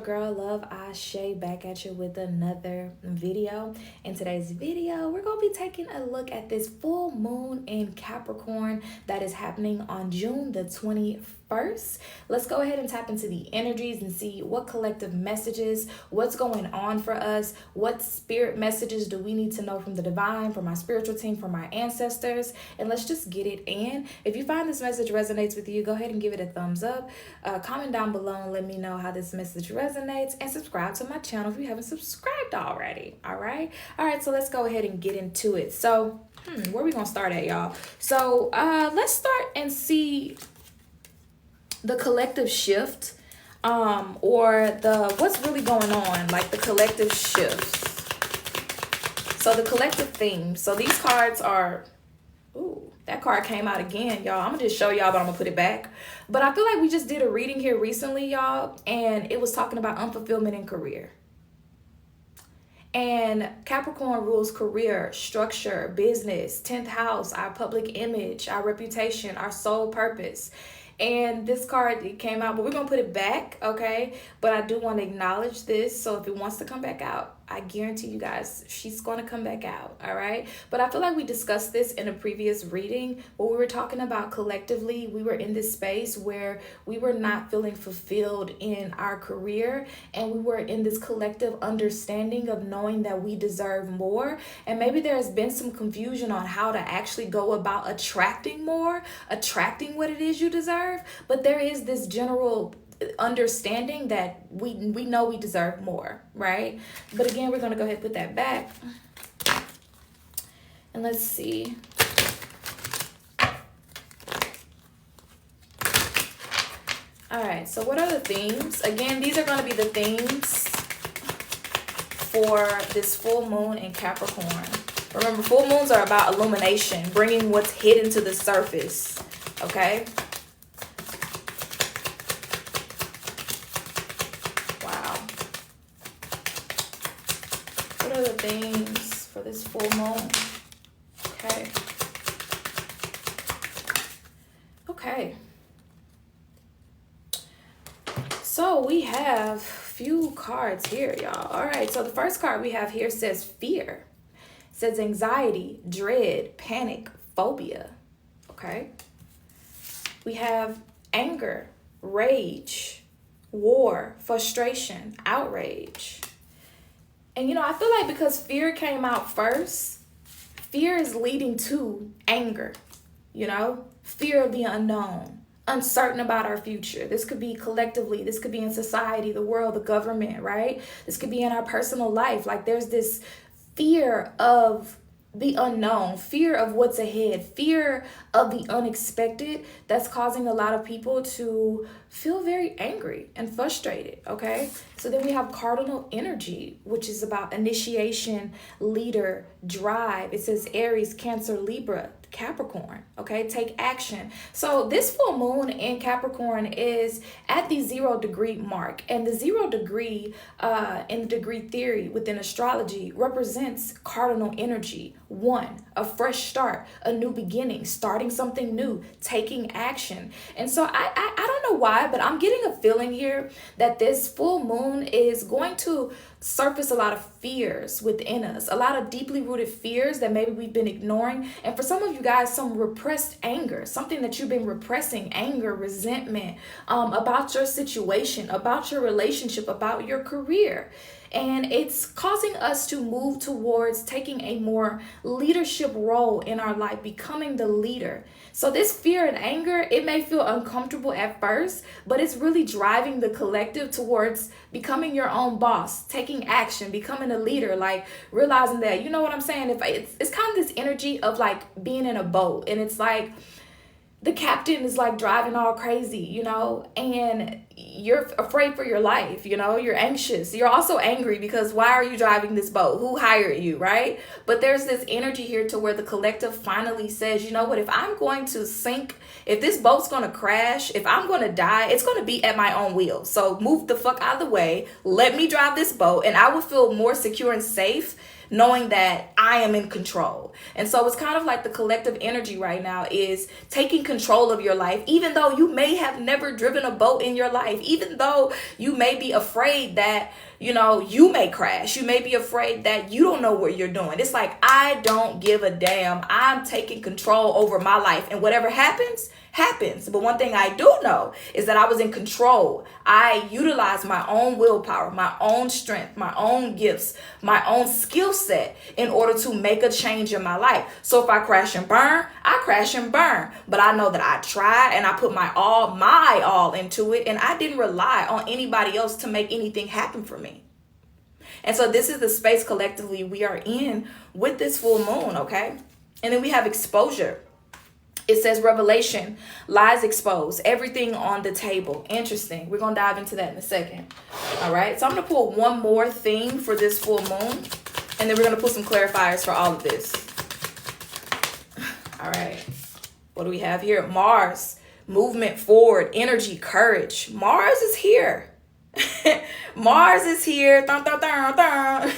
Girl Love Ashe back at you with another video. In today's video, we're going to be taking a look at this full moon in Capricorn that is happening on June the 21st. Let's go ahead and tap into the energies and see what collective messages, what's going on for us, what spirit messages do we need to know from the divine, from our spiritual team, from our ancestors, and let's just get it in. If you find this message resonates with you, go ahead and give it a thumbs up. Comment down below and let me know how this message resonates, and subscribe to my channel if you haven't subscribed already. All right, so let's go ahead and get into it. So where are we gonna start at, y'all? So let's start and see the collective shift, or the what's really going on, like the collective shifts. So the collective theme. So these cards are, ooh, that card came out again, y'all. I'm gonna just show y'all, but I'm gonna put it back. But I feel like we just did a reading here recently, y'all, and it was talking about unfulfillment in career. And Capricorn rules career, structure, business, 10th house, our public image, our reputation, our soul purpose. And this card, it came out, but we're gonna put it back, okay? But I do want to acknowledge this, so if it wants to come back out, I guarantee you guys, she's gonna come back out, all right? But I feel like we discussed this in a previous reading where we were talking about collectively, we were in this space where we were not feeling fulfilled in our career, and we were in this collective understanding of knowing that we deserve more. And maybe there has been some confusion on how to actually go about attracting more, attracting what it is you deserve. But there is this general understanding that we know we deserve more, right? But again, we're going to go ahead and put that back. And let's see. All right, so what are the themes? Again, these are going to be the themes for this full moon in Capricorn. Remember, full moons are about illumination, bringing what's hidden to the surface, okay? What are the themes for this full moon? Okay. So we have few cards here, y'all. All right, so the first card we have here says fear. It says anxiety, dread, panic, phobia. Okay. We have anger, rage, war, frustration, outrage. And, I feel like because fear came out first, fear is leading to anger, fear of the unknown, uncertain about our future. This could be collectively, this could be in society, the world, the government, right? This could be in our personal life. Like there's this fear of the unknown, fear of what's ahead, fear of the unexpected that's causing a lot of people to feel very angry and frustrated, okay? So then we have cardinal energy, which is about initiation, leader, drive. It says Aries, Cancer, Libra, Capricorn, okay? Take action. So this full moon in Capricorn is at the 0 degree mark, and the 0 degree in the degree theory within astrology represents cardinal energy. One, a fresh start, a new beginning, starting something new, taking action. And so I don't know why, but I'm getting a feeling here that this full moon is going to surface a lot of fears within us, a lot of deeply rooted fears that maybe we've been ignoring. And for some of you guys, some repressed anger, something that you've been repressing, anger, resentment, about your situation, about your relationship, about your career. And it's causing us to move towards taking a more leadership role in our life, becoming the leader. So this fear and anger, it may feel uncomfortable at first, but it's really driving the collective towards becoming your own boss, taking action, becoming a leader, like realizing that, you know what I'm saying? If it's kind of this energy of like being in a boat, and it's like the captain is like driving all crazy, and you're afraid for your life, you're anxious. You're also angry because why are you driving this boat? Who hired you, right? But there's this energy here to where the collective finally says, you know what, if I'm going to sink, if this boat's going to crash, if I'm going to die, it's going to be at my own will. So move the fuck out of the way. Let me drive this boat, and I will feel more secure and safe knowing that I am in control. And so it's kind of like the collective energy right now is taking control of your life, even though you may have never driven a boat in your life. life. Even though you may be afraid that, you may crash. You may be afraid that you don't know what you're doing. It's like, I don't give a damn. I'm taking control over my life. And whatever happens, happens. But one thing I do know is that I was in control. I utilized my own willpower, my own strength, my own gifts, my own skill set in order to make a change in my life. So if I crash and burn, I crash and burn. But I know that I tried and I put my all into it. And I didn't rely on anybody else to make anything happen for me. And so this is the space collectively we are in with this full moon, okay? And then we have exposure. It says revelation, lies exposed, everything on the table. Interesting. We're going to dive into that in a second. All right. So I'm going to pull one more thing for this full moon. And then we're going to put some clarifiers for all of this. All right. What do we have here? Mars, movement forward, energy, courage. Mars is here. Mars is here. Dun, dun, dun, dun.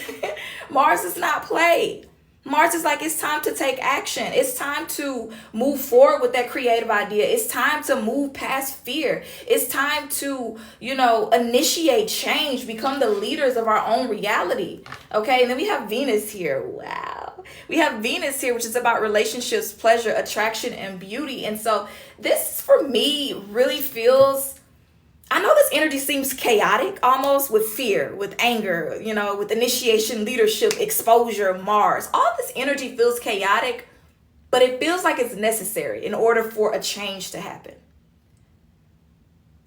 Mars is not played. Mars is like, it's time to take action. It's time to move forward with that creative idea. It's time to move past fear. It's time to, initiate change, become the leaders of our own reality. Okay. And then we have Venus here. Wow. We have Venus here, which is about relationships, pleasure, attraction, and beauty. And so this for me really feels, I know this energy seems chaotic almost, with fear, with anger, with initiation, leadership, exposure, Mars. All this energy feels chaotic, but it feels like it's necessary in order for a change to happen.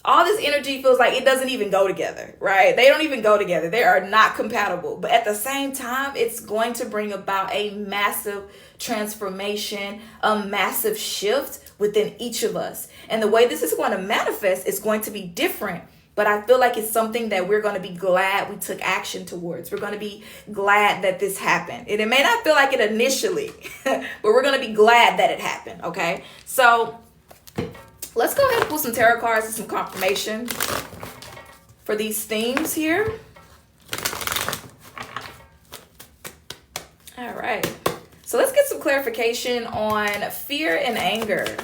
All this energy feels like it doesn't even go together, right? They don't even go together. They are not compatible. But at the same time, it's going to bring about a massive transformation, a massive shift within each of us. And the way this is going to manifest is going to be different. But I feel like it's something that we're going to be glad we took action towards. We're going to be glad that this happened. And it may not feel like it initially, but we're going to be glad that it happened, okay? So let's go ahead and pull some tarot cards and some confirmation for these themes here. All right. So let's get some clarification on fear and anger.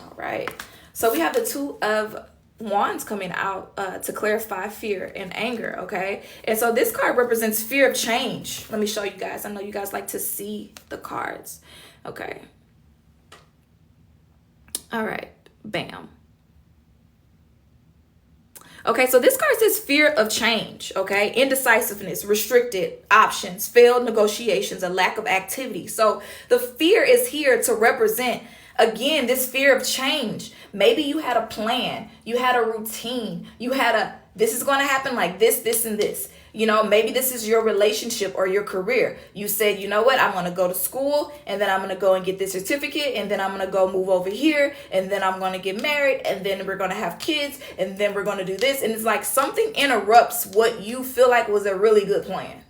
All right. So we have the Two of Wands coming out to clarify fear and anger, okay? And so this card represents fear of change. Let me show you guys. I know you guys like to see the cards. Okay. All right. Bam. Okay, so this card says fear of change, okay? Indecisiveness, restricted options, failed negotiations, a lack of activity. So the fear is here to represent, again, this fear of change. Maybe you had a plan, you had a routine, this is going to happen like this, and this. Maybe this is your relationship or your career. You said, you know what, I'm going to go to school, and then I'm going to go and get this certificate, and then I'm going to go move over here, and then I'm going to get married, and then we're going to have kids, and then we're going to do this. And it's like something interrupts what you feel like was a really good plan.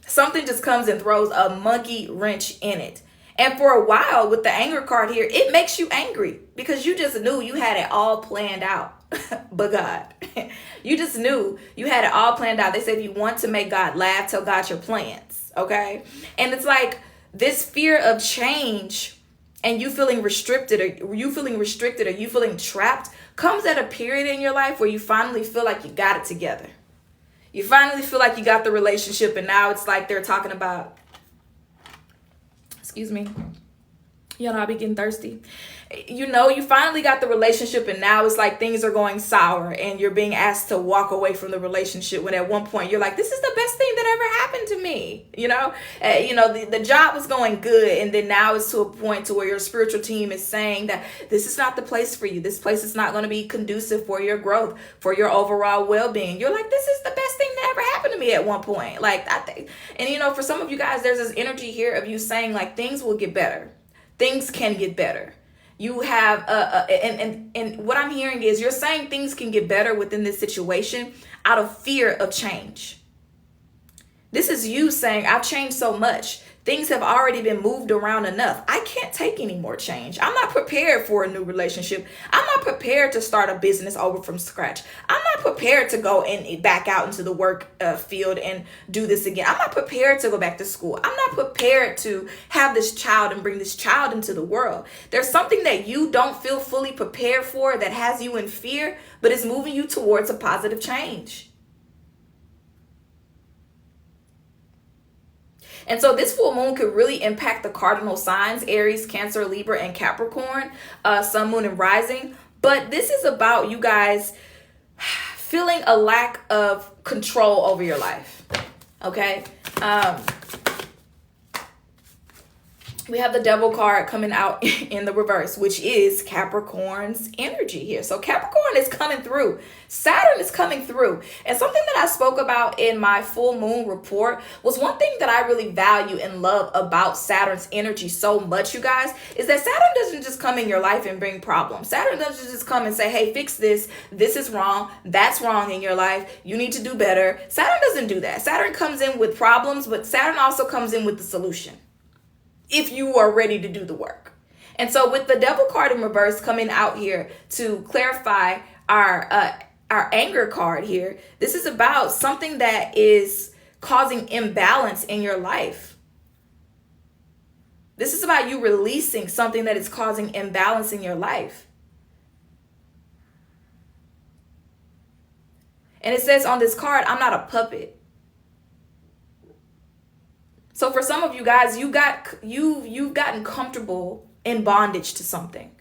Something just comes and throws a monkey wrench in it. And for a while with the anger card here, it makes you angry because you just knew you had it all planned out. But God, you just knew you had it all planned out. They said if you want to make God laugh, tell God your plans. Okay. And it's like this fear of change and you feeling restricted or you feeling trapped comes at a period in your life where you finally feel like you got it together. You finally feel like you got the relationship, and now it's like they're talking about, excuse me, I be getting thirsty. You finally got the relationship, and now it's like things are going sour and you're being asked to walk away from the relationship when at one point you're like, this is the best thing that ever happened to me. The job was going good, and then now it's to a point to where your spiritual team is saying that this is not the place for you. This place is not going to be conducive for your growth, for your overall well-being. You're like, this is the best thing that ever happened to me at one point. Like I think, and for some of you guys, there's this energy here of you saying like things will get better. Things can get better. You have and what I'm hearing is you're saying things can get better within this situation out of fear of change. This is you saying, I've changed so much. Things have already been moved around enough. I can't take any more change. I'm not prepared for a new relationship. I'm not prepared to start a business over from scratch. I'm not prepared to go and back out into the work field and do this again. I'm not prepared to go back to school. I'm not prepared to have this child and bring this child into the world. There's something that you don't feel fully prepared for that has you in fear, but is moving you towards a positive change. And so this full moon could really impact the cardinal signs, Aries, Cancer, Libra, and Capricorn, sun, moon, and rising. But this is about you guys feeling a lack of control over your life. Okay? We have the Devil card coming out in the reverse, which is Capricorn's energy here. So Capricorn is coming through. Saturn is coming through. And something that I spoke about in my full moon report was one thing that I really value and love about Saturn's energy so much, you guys, is that Saturn doesn't just come in your life and bring problems. Saturn doesn't just come and say, hey, fix this. This is wrong. That's wrong in your life. You need to do better. Saturn doesn't do that. Saturn comes in with problems, but Saturn also comes in with the solution, if you are ready to do the work. And so with the Devil card in reverse coming out here to clarify our anger card here, this is about something that is causing imbalance in your life. This is about you releasing something that is causing imbalance in your life. And it says on this card, I'm not a puppet. So for some of you guys, you've gotten comfortable in bondage to something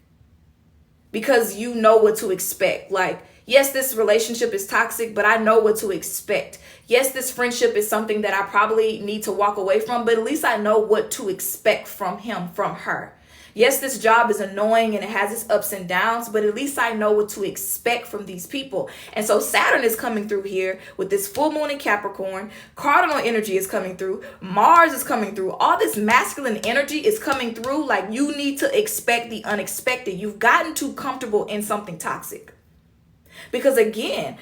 because you know what to expect. Like, yes, this relationship is toxic, but I know what to expect. Yes, this friendship is something that I probably need to walk away from, but at least I know what to expect from him, from her. Yes, this job is annoying and it has its ups and downs, but at least I know what to expect from these people. And so Saturn is coming through here with this full moon in Capricorn. Cardinal energy is coming through. Mars is coming through. All this masculine energy is coming through. Like, you need to expect the unexpected. You've gotten too comfortable in something toxic. Because again,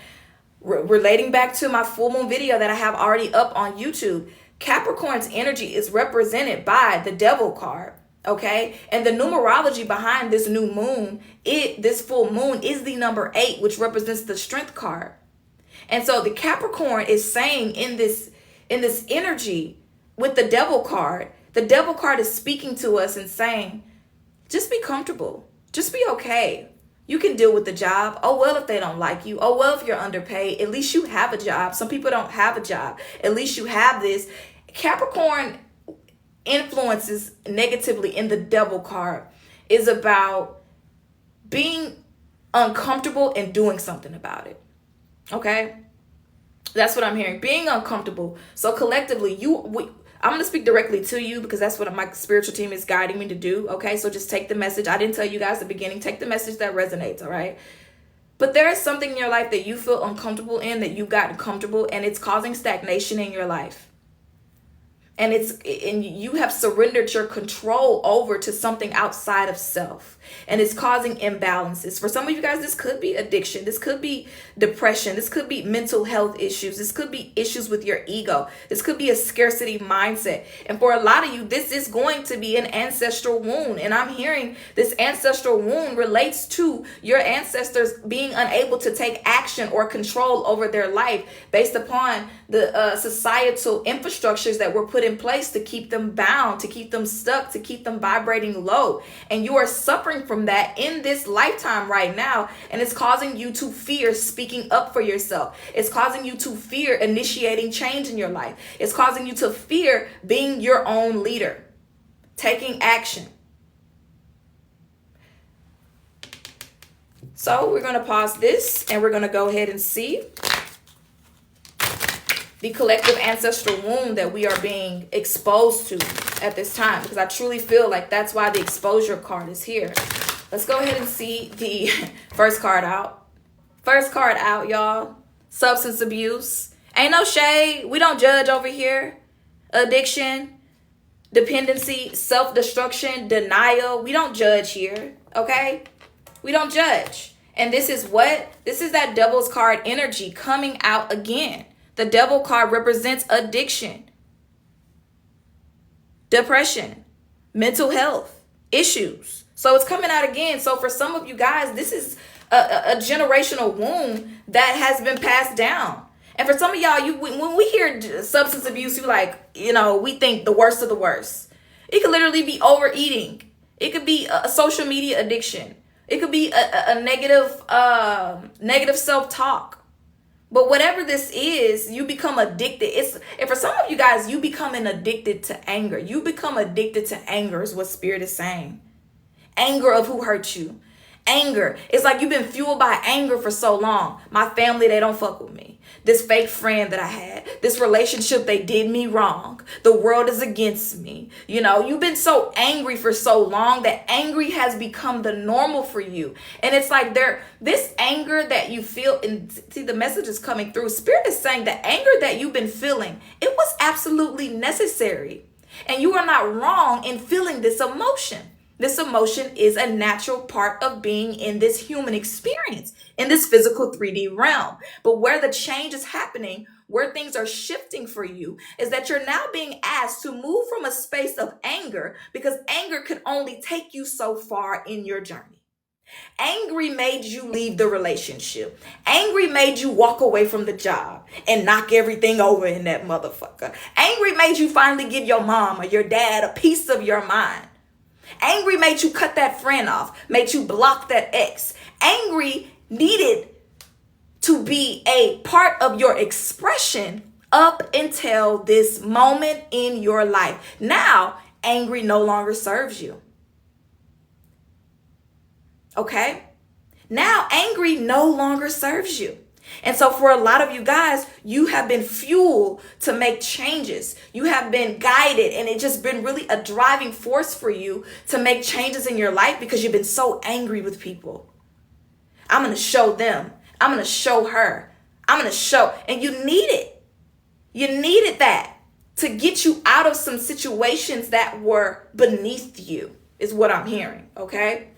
relating back to my full moon video that I have already up on YouTube, Capricorn's energy is represented by the Devil card. Okay, and the numerology behind this new moon, this full moon is the number 8, which represents the Strength card. And so the Capricorn is saying in this energy with the Devil card is speaking to us and saying, just be comfortable, just be okay. You can deal with the job. Oh, well, if they don't like you. Oh, well, if you're underpaid, at least you have a job. Some people don't have a job. At least you have this. Capricorn influences negatively in the Devil card is about being uncomfortable and doing something about it. Okay? That's what I'm hearing. Being uncomfortable. So collectively, I'm going to speak directly to you because that's what my spiritual team is guiding me to do. Okay? So just take the message. I didn't tell you guys at the beginning. Take the message that resonates. All right? But there is something in your life that you feel uncomfortable in, that you've gotten comfortable, and it's causing stagnation in your life. And you have surrendered your control over to something outside of self. And it's causing imbalances. For some of you guys, this could be addiction. This could be depression. This could be mental health issues. This could be issues with your ego. This could be a scarcity mindset. And for a lot of you, this is going to be an ancestral wound. And I'm hearing this ancestral wound relates to your ancestors being unable to take action or control over their life based upon the societal infrastructures that were put in place to keep them bound, to keep them stuck, to keep them vibrating low. And you are suffering from that in this lifetime right now. And it's causing you to fear speaking up for yourself. It's causing you to fear initiating change in your life. It's causing you to fear being your own leader, taking action. So we're going to pause this and we're going to go ahead and see the collective ancestral wound that we are being exposed to at this time, because I truly feel like that's why the exposure card is here. Let's go ahead and see the first card out. First card out, y'all. Substance abuse. Ain't no shade. We don't judge over here. Addiction, dependency, self-destruction, denial. We don't judge here, okay? We don't judge. And this is what? This is that Devil's card energy coming out again. The Devil card represents addiction. depression, mental health issues. So it's coming out again. So for some of you guys, this is a generational wound that has been passed down. And for some of y'all, when we hear substance abuse, you like, we think the worst of the worst. It could literally be overeating. It could be a social media addiction. It could be a negative self-talk. But whatever this is, you become addicted. And for some of you guys, you becoming addicted to anger. You become addicted to anger is what Spirit is saying. Anger of who hurt you. Anger. It's like you've been fueled by anger for so long. My family, they don't fuck with me. This fake friend that I had, this relationship, they did me wrong. The world is against me. You've been so angry for so long that angry has become the normal for you. And it's like this anger that you feel, and see, the message is coming through. Spirit is saying the anger that you've been feeling, it was absolutely necessary. And you are not wrong in feeling this emotion. This emotion is a natural part of being in this human experience, in this physical 3D realm. But where the change is happening, where things are shifting for you, is that you're now being asked to move from a space of anger, because anger can only take you so far in your journey. Angry made you leave the relationship. Angry made you walk away from the job and knock everything over in that motherfucker. Angry made you finally give your mom or your dad a piece of your mind. Angry made you cut that friend off, made you block that ex. Angry needed to be a part of your expression up until this moment in your life. Now, angry no longer serves you. Okay? Now, angry no longer serves you. And so for a lot of you guys, you have been fueled to make changes. You have been guided, and it's just been really a driving force for you to make changes in your life because you've been so angry with people. I'm going to show them. I'm going to show her. I'm going to show. And you need it. You needed that to get you out of some situations that were beneath you, is what I'm hearing. Okay?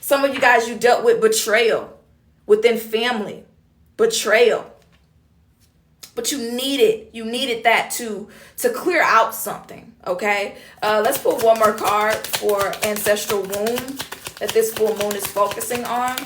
Some of you guys, you dealt with betrayal within family. Betrayal. But you needed that to clear out something. Okay, let's put one more card for ancestral wound that this full moon is focusing on.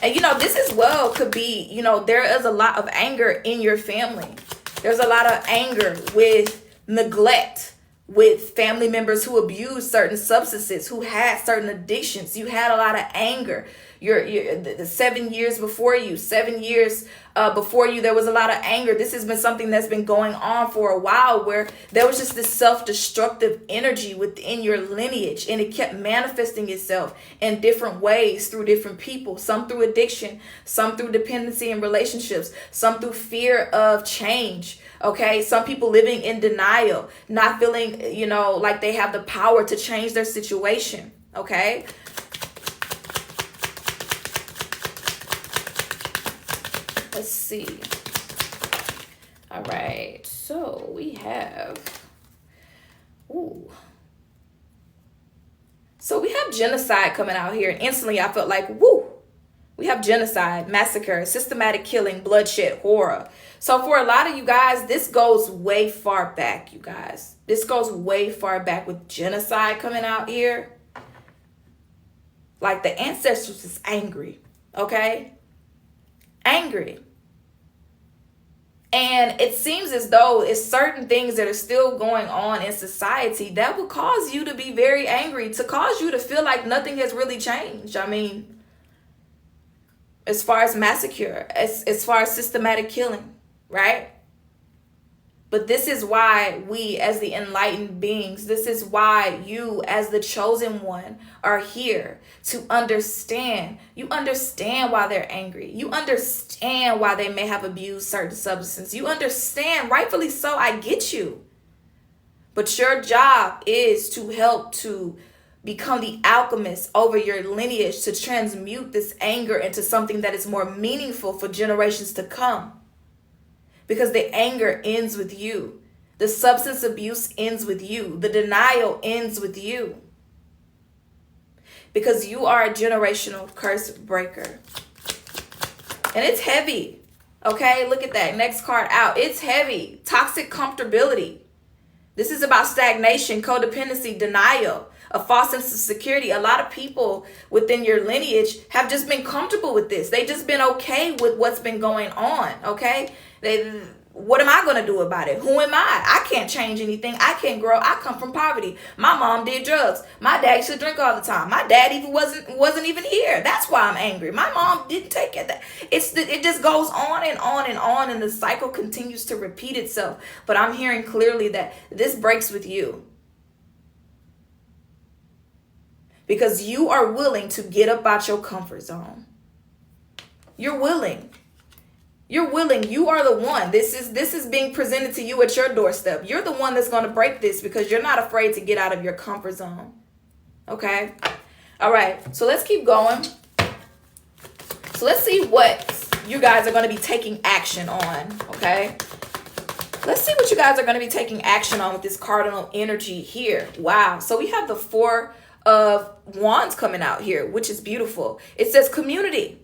And this as well could be, there is a lot of anger in your family. There's a lot of anger with neglect, with family members who abuse certain substances, who had certain addictions. You had a lot of anger. The 7 years before you, 7 years before you, there was a lot of anger. This has been something that's been going on for a while, where there was just this self-destructive energy within your lineage, and it kept manifesting itself in different ways through different people, some through addiction, some through dependency in relationships, some through fear of change. Okay, some people living in denial, not feeling, like they have the power to change their situation. Okay. Let's see. All right. So we have, So we have genocide coming out here. And instantly I felt like, we have genocide, massacre, systematic killing, bloodshed, horror. So for a lot of you guys, this goes way far back, you guys. This goes way far back with genocide coming out here. Like the ancestors is angry, okay? Angry. And it seems as though it's certain things that are still going on in society that will cause you to be very angry, to cause you to feel like nothing has really changed. I mean, as far as massacre, as far as systematic killing, right? But this is why we as the enlightened beings, this is why you as the chosen one are here to understand. You understand why they're angry. You understand why they may have abused certain substances. You understand, rightfully so, I get you. But your job is to help to become the alchemist over your lineage, to transmute this anger into something that is more meaningful for generations to come. Because the anger ends with you. The substance abuse ends with you. The denial ends with you. Because you are a generational curse breaker. And it's heavy. Okay, look at that. Next card out. It's heavy. Toxic comfortability. This is about stagnation, codependency, denial, a false sense of security. A lot of people within your lineage have just been comfortable with this. They just been okay with what's been going on, okay? What am I going to do about it? Who am I can't change anything. I can't grow. I come from poverty. My mom did drugs. My dad used to drink all the time. My dad even wasn't even here. That's why I'm angry. My mom didn't take care of that. It just goes on and on and on, and the cycle continues to repeat itself. But I'm hearing clearly that this breaks with you, because you are willing to get up out your comfort zone. You're willing. You're willing. You are the one. This is being presented to you at your doorstep. You're the one that's going to break this because you're not afraid to get out of your comfort zone. Okay? All right. So let's keep going. So let's see what you guys are going to be taking action on. Okay? Let's see what you guys are going to be taking action on with this cardinal energy here. Wow. So we have the Four of Wands coming out here, which is beautiful. It says community.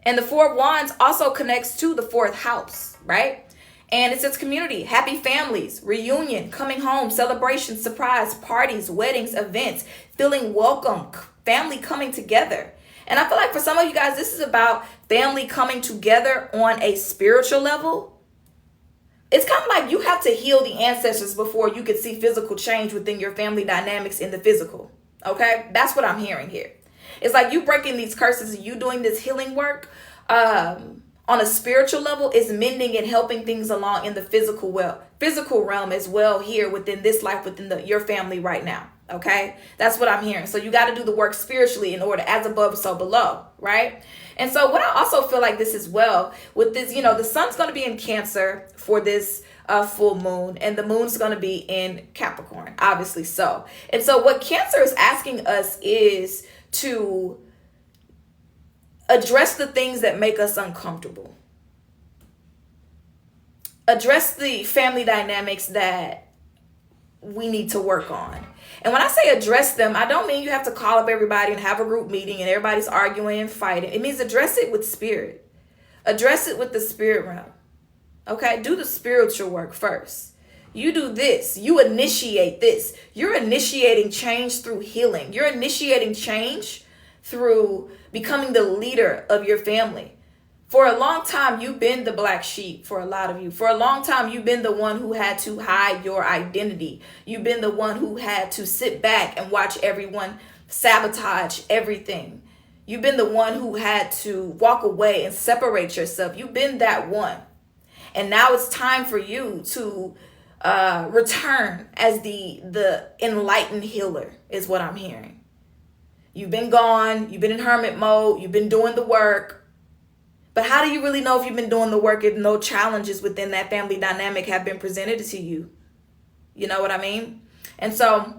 And the Four of Wands also connects to the fourth house, right? And it says community, happy families, reunion, coming home, celebrations, surprise, parties, weddings, events, feeling welcome, family coming together. And I feel like for some of you guys, this is about family coming together on a spiritual level. It's kind of like you have to heal the ancestors before you can see physical change within your family dynamics in the physical. Okay? That's what I'm hearing here. It's like you breaking these curses and you doing this healing work on a spiritual level is mending and helping things along in the physical realm as well here within this life, within your family right now. Okay, that's what I'm hearing. So you got to do the work spiritually in order, as above, so below, right? And so what I also feel like this as well with this, the sun's going to be in Cancer for this full moon, and the moon's going to be in Capricorn, obviously so. And so what Cancer is asking us is to address the things that make us uncomfortable. Address the family dynamics that we need to work on. And when I say address them, I don't mean you have to call up everybody and have a group meeting and everybody's arguing and fighting. It means address it with spirit. Address it with the spirit realm. Okay? Do the spiritual work first. You do this. You initiate this. You're initiating change through healing. You're initiating change through becoming the leader of your family. For a long time, you've been the black sheep for a lot of you. For a long time, you've been the one who had to hide your identity. You've been the one who had to sit back and watch everyone sabotage everything. You've been the one who had to walk away and separate yourself. You've been that one. And now it's time for you to return as the enlightened healer is what I'm hearing. You've been gone. You've been in hermit mode. You've been doing the work. But how do you really know if you've been doing the work if no challenges within that family dynamic have been presented to you? You know what I mean? And so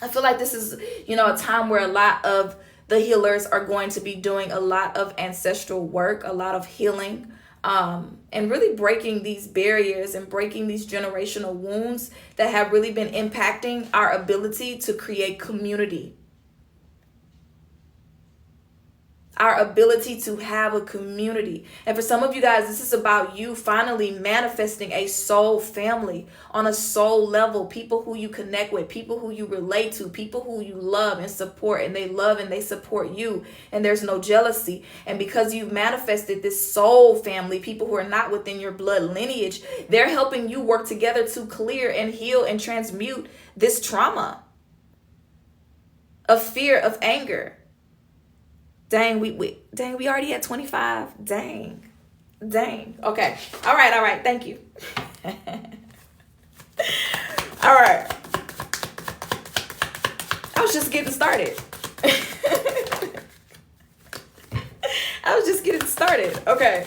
I feel like this is, a time where a lot of the healers are going to be doing a lot of ancestral work, a lot of healing, and really breaking these barriers and breaking these generational wounds that have really been impacting our ability to create community. Our ability to have a community. And for some of you guys, this is about you finally manifesting a soul family on a soul level. People who you connect with, people who you relate to, people who you love and support, and they love and they support you, and there's no jealousy. And because you've manifested this soul family, people who are not within your blood lineage, they're helping you work together to clear and heal and transmute this trauma of fear, of anger. Dang, we already at 25. Dang. Okay. All right. Thank you. All right. I was just getting started. Okay.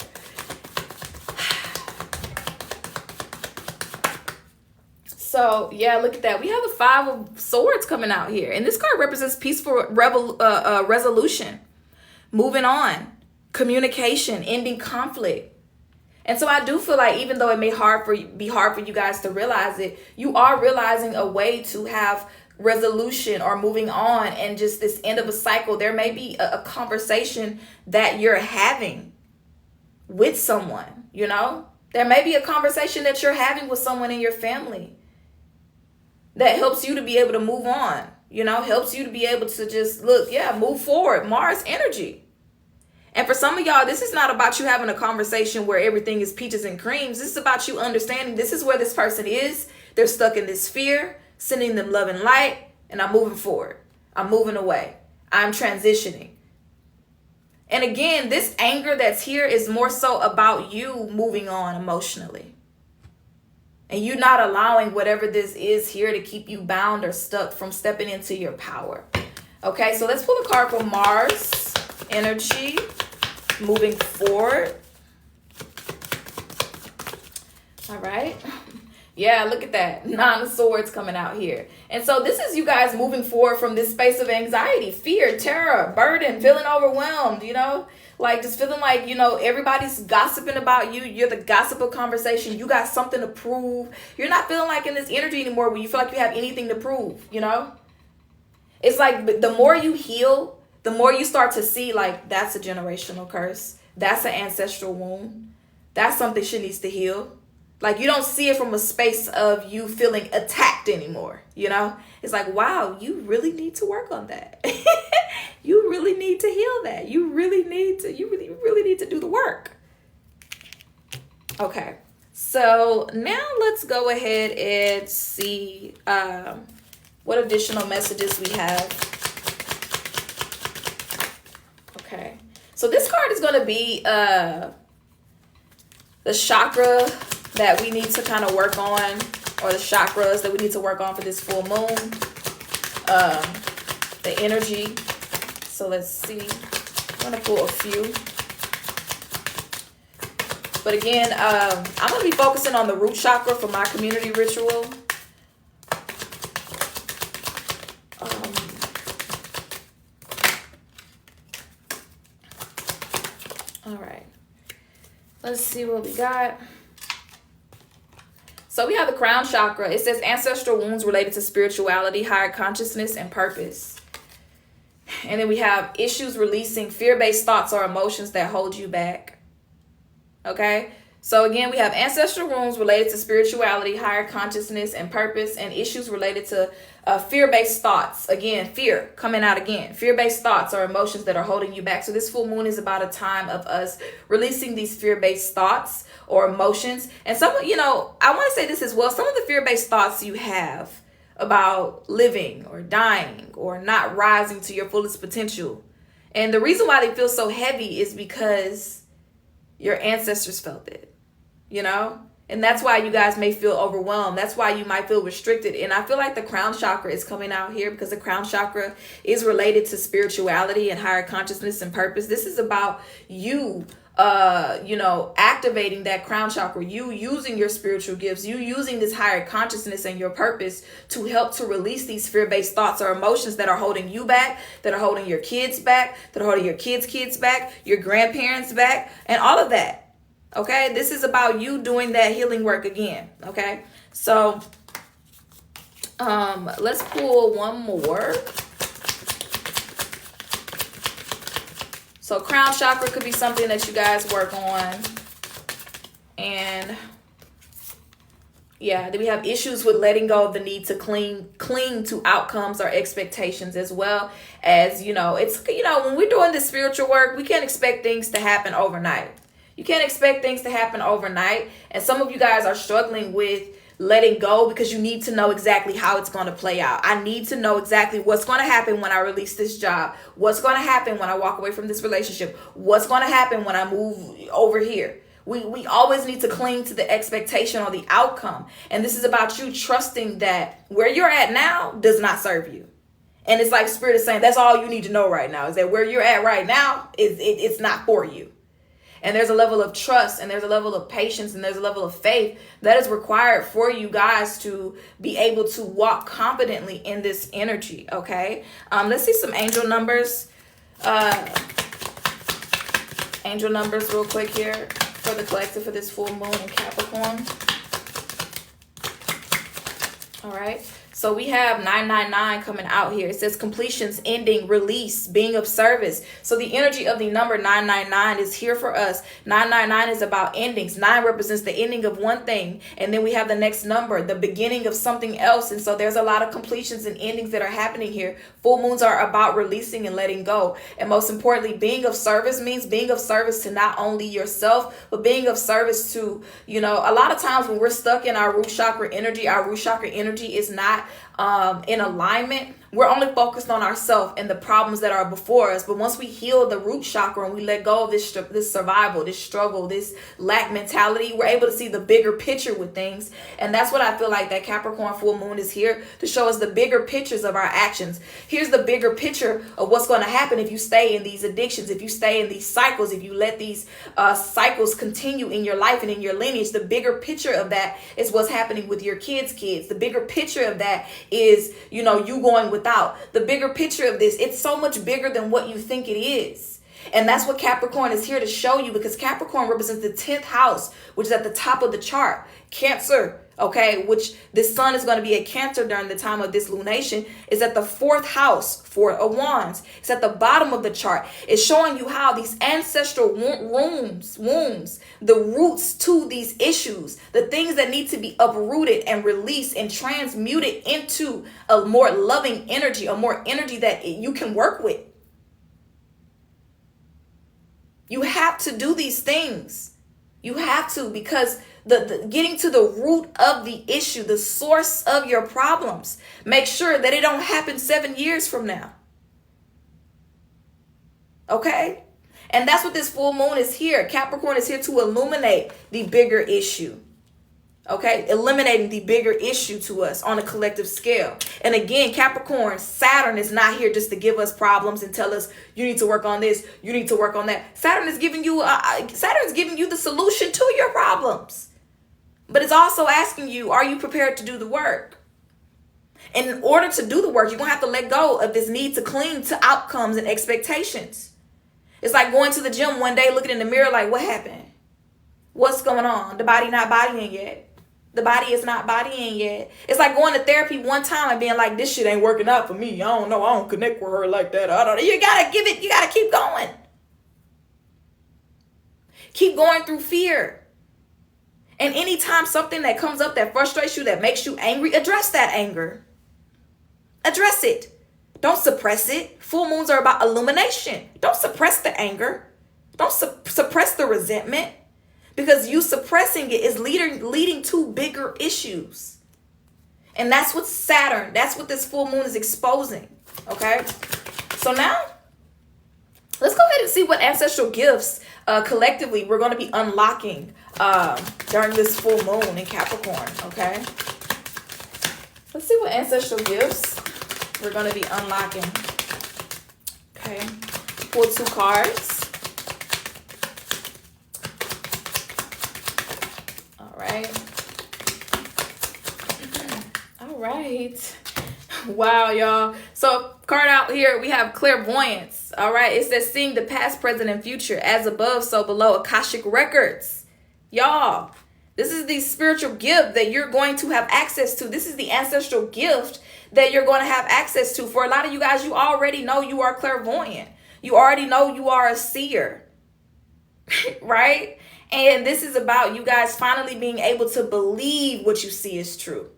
So, yeah, look at that. We have the Five of Swords coming out here. And this card represents peaceful resolution. Moving on, communication, ending conflict. And so I do feel like even though it may be hard for you guys to realize it, you are realizing a way to have resolution or moving on and just this end of a cycle. There may be a conversation that you're having with someone, There may be a conversation that you're having with someone in your family. that helps you to be able to move on, helps you to be able to just move forward. Mars energy. And for some of y'all, this is not about you having a conversation where everything is peaches and creams. This is about you understanding this is where this person is. They're stuck in this fear, sending them love and light, and I'm moving forward. I'm moving away. I'm transitioning. And again, this anger that's here is more so about you moving on emotionally. And you not allowing whatever this is here to keep you bound or stuck from stepping into your power. Okay, so let's pull a card for Mars energy moving forward. All right. Yeah, look at that. 9 of Swords coming out here. And so this is you guys moving forward from this space of anxiety, fear, terror, burden, feeling overwhelmed, like just feeling like, everybody's gossiping about you. You're the gossip of conversation. You got something to prove. You're not feeling like in this energy anymore where you feel like you have anything to prove, It's like the more you heal, the more you start to see like that's a generational curse. That's an ancestral wound. That's something she needs to heal. Like you don't see it from a space of you feeling attacked anymore, It's like, wow, you really need to work on that. You really need to heal that. You really need to do the work. Okay. So now let's go ahead and see what additional messages we have. Okay. So this card is going to be the chakra that we need to kind of work on, or the chakras that we need to work on for this full moon. The energy. So let's see. I'm going to pull a few. But again, I'm going to be focusing on the root chakra for my community ritual. All right. Let's see what we got. So we have the crown chakra. It says ancestral wounds related to spirituality, higher consciousness, and purpose. And then we have issues releasing fear-based thoughts or emotions that hold you back. Okay? So again, we have ancestral wounds related to spirituality, higher consciousness, and purpose, and issues related to fear-based thoughts. Again, fear coming out again. Fear-based thoughts or emotions that are holding you back. So this full moon is about a time of us releasing these fear-based thoughts or emotions. And some, I want to say this as well. Some of the fear-based thoughts you have about living or dying or not rising to your fullest potential. And the reason why they feel so heavy is because your ancestors felt it, And that's why you guys may feel overwhelmed. That's why you might feel restricted. And I feel like the crown chakra is coming out here because the crown chakra is related to spirituality and higher consciousness and purpose. This is about you, activating that crown chakra, you using your spiritual gifts, you using this higher consciousness and your purpose to help to release these fear-based thoughts or emotions that are holding you back, that are holding your kids back, that are holding your kids back, your grandparents back, and all of that. Okay, this is about you doing that healing work again. Okay, so let's pull one more. So crown chakra could be something that you guys work on. And yeah, then we have issues with letting go of the need to cling to outcomes or expectations, as well as, it's, when we're doing this spiritual work, we can't expect things to happen overnight. You can't expect things to happen overnight. And some of you guys are struggling with letting go because you need to know exactly how it's going to play out. I need to know exactly what's going to happen when I release this job. What's going to happen when I walk away from this relationship? What's going to happen when I move over here? We always need to cling to the expectation or the outcome. And this is about you trusting that where you're at now does not serve you. And it's like Spirit is saying, that's all you need to know right now, is that where you're at right now, it's not for you. And there's a level of trust, and there's a level of patience, and there's a level of faith that is required for you guys to be able to walk confidently in this energy, okay? Let's see some angel numbers. Angel numbers real quick here for the collective for this full moon in Capricorn. All right. So we have 999 coming out here. It says completions, ending, release, being of service. So the energy of the number 999 is here for us. 999 is about endings. 9 represents the ending of one thing. And then we have the next number, the beginning of something else. And so there's a lot of completions and endings that are happening here. Full moons are about releasing and letting go. And most importantly, being of service means being of service to not only yourself, but being of service to, a lot of times when we're stuck in our root chakra energy is not in alignment. We're only focused on ourselves and the problems that are before us. But once we heal the root chakra and we let go of this survival, this struggle, this lack mentality, we're able to see the bigger picture with things. And that's what I feel like that Capricorn full moon is here to show us, the bigger pictures of our actions. Here's the bigger picture of what's going to happen if you stay in these addictions, if you stay in these cycles, if you let these cycles continue in your life and in your lineage. The bigger picture of that is what's happening with your kids. The bigger picture of that is, you going without. The bigger picture of this, it's so much bigger than what you think it is. And that's what Capricorn is here to show you, because Capricorn represents the 10th house, which is at the top of the chart. Cancer, okay, which this sun is going to be a Cancer during the time of this lunation, is at the 4th house, 4 of Wands. It's at the bottom of the chart. It's showing you how these ancestral wombs, the roots to these issues, the things that need to be uprooted and released and transmuted into a more loving energy, a more energy that you can work with. You have to do these things. You have to, because the getting to the root of the issue, the source of your problems, make sure that it don't happen 7 years from now. Okay? And that's what this full moon is here. Capricorn is here to illuminate the bigger issue. Okay, eliminating the bigger issue to us on a collective scale. And again, Capricorn, Saturn is not here just to give us problems and tell us you need to work on this, you need to work on that. Saturn's giving you the solution to your problems. But it's also asking you, are you prepared to do the work? And in order to do the work, you're going to have to let go of this need to cling to outcomes and expectations. It's like going to the gym one day, looking in the mirror like, what happened? What's going on? The body not bodying yet. The body is not bodying yet. It's like going to therapy one time and being like, this shit ain't working out for me. I don't know. I don't connect with her like that. I don't know. You got to keep going. Keep going through fear. And anytime something that comes up that frustrates you, that makes you angry, address that anger. Address it. Don't suppress it. Full moons are about illumination. Don't suppress the anger. Don't suppress the resentment. Because you suppressing it is leading to bigger issues. And that's what Saturn, that's what this full moon is exposing. Okay? So now, let's go ahead and see what ancestral gifts collectively we're going to be unlocking during this full moon in Capricorn. Okay? Let's see what ancestral gifts we're going to be unlocking. Okay? Pull 2 cards. All right. Wow, y'all. So card out here, we have clairvoyance. All right. It says seeing the past, present, and future as above, so below. Akashic records. Y'all, this is the spiritual gift that you're going to have access to. This is the ancestral gift that you're going to have access to. For a lot of you guys, you already know you are clairvoyant. You already know you are a seer. Right? And this is about you guys finally being able to believe what you see is true.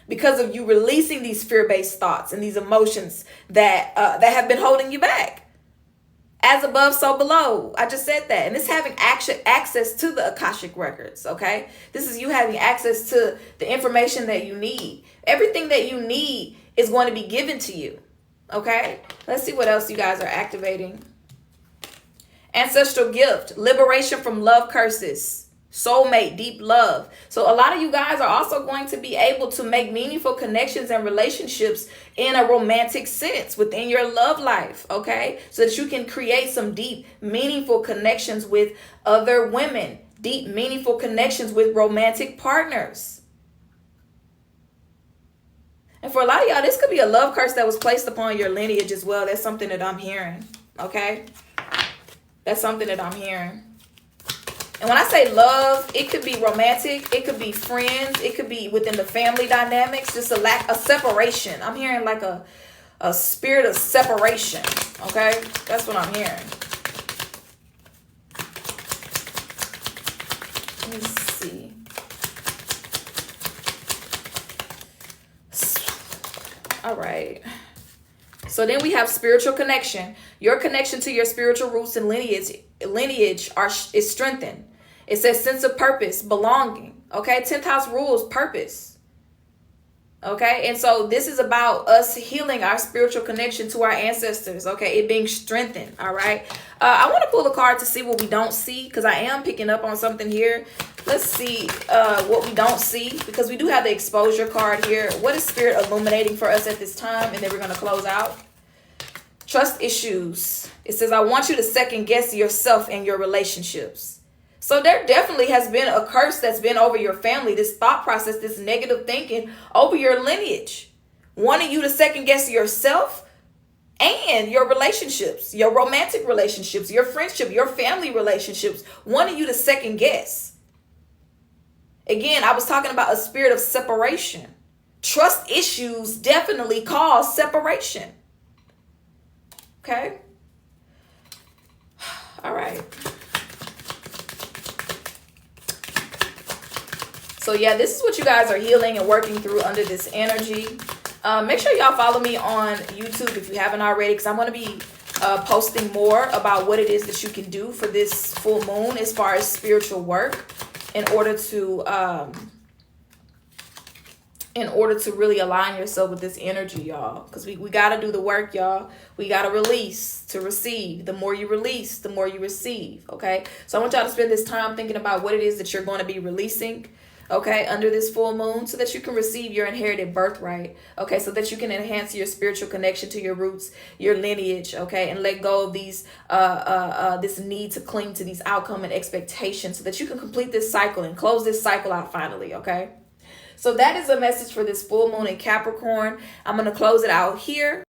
Because of you releasing these fear-based thoughts and these emotions that have been holding you back. As above, so below. I just said that. And it's having access to the Akashic records, okay? This is you having access to the information that you need. Everything that you need is going to be given to you, okay? Let's see what else you guys are activating. Ancestral gift, liberation from love curses, soulmate, deep love. So a lot of you guys are also going to be able to make meaningful connections and relationships in a romantic sense within your love life, okay? So that you can create some deep, meaningful connections with other women, deep, meaningful connections with romantic partners. And for a lot of y'all, this could be a love curse that was placed upon your lineage as well. That's something that I'm hearing, okay? That's something that I'm hearing. And when I say love, it could be romantic, it could be friends, it could be within the family dynamics, just a separation. I'm hearing like a spirit of separation. Okay? That's what I'm hearing. Let me see. All right. So then we have spiritual connection. Your connection to your spiritual roots and lineage is strengthened. It says sense of purpose, belonging. Okay, 10th house rules purpose. Okay, and so this is about us healing our spiritual connection to our ancestors. Okay, it being strengthened. All right. I want to pull a card to see what we don't see, because I am picking up on something here. Let's see what we don't see, because we do have the exposure card here. What is spirit illuminating for us at this time? And then we're going to close out. Trust issues. It says, I want you to second guess yourself and your relationships. So there definitely has been a curse that's been over your family, this thought process, this negative thinking over your lineage, wanting you to second guess yourself and your relationships, your romantic relationships, your friendship, your family relationships, wanting you to second guess. Again, I was talking about a spirit of separation. Trust issues definitely cause separation. Okay? All right. So yeah, this is what you guys are healing and working through under this energy. Make sure y'all follow me on YouTube if you haven't already, because I'm going to be posting more about what it is that you can do for this full moon as far as spiritual work in order to really align yourself with this energy, y'all. Because we got to do the work, y'all. We got to release to receive. The more you release, the more you receive, okay? So I want y'all to spend this time thinking about what it is that you're going to be releasing, okay, under this full moon, so that you can receive your inherited birthright, okay, so that you can enhance your spiritual connection to your roots, your lineage, okay, and let go of these this need to cling to these outcome and expectations, so that you can complete this cycle and close this cycle out finally, okay? So that is a message for this full moon in Capricorn. I'm going to close it out here.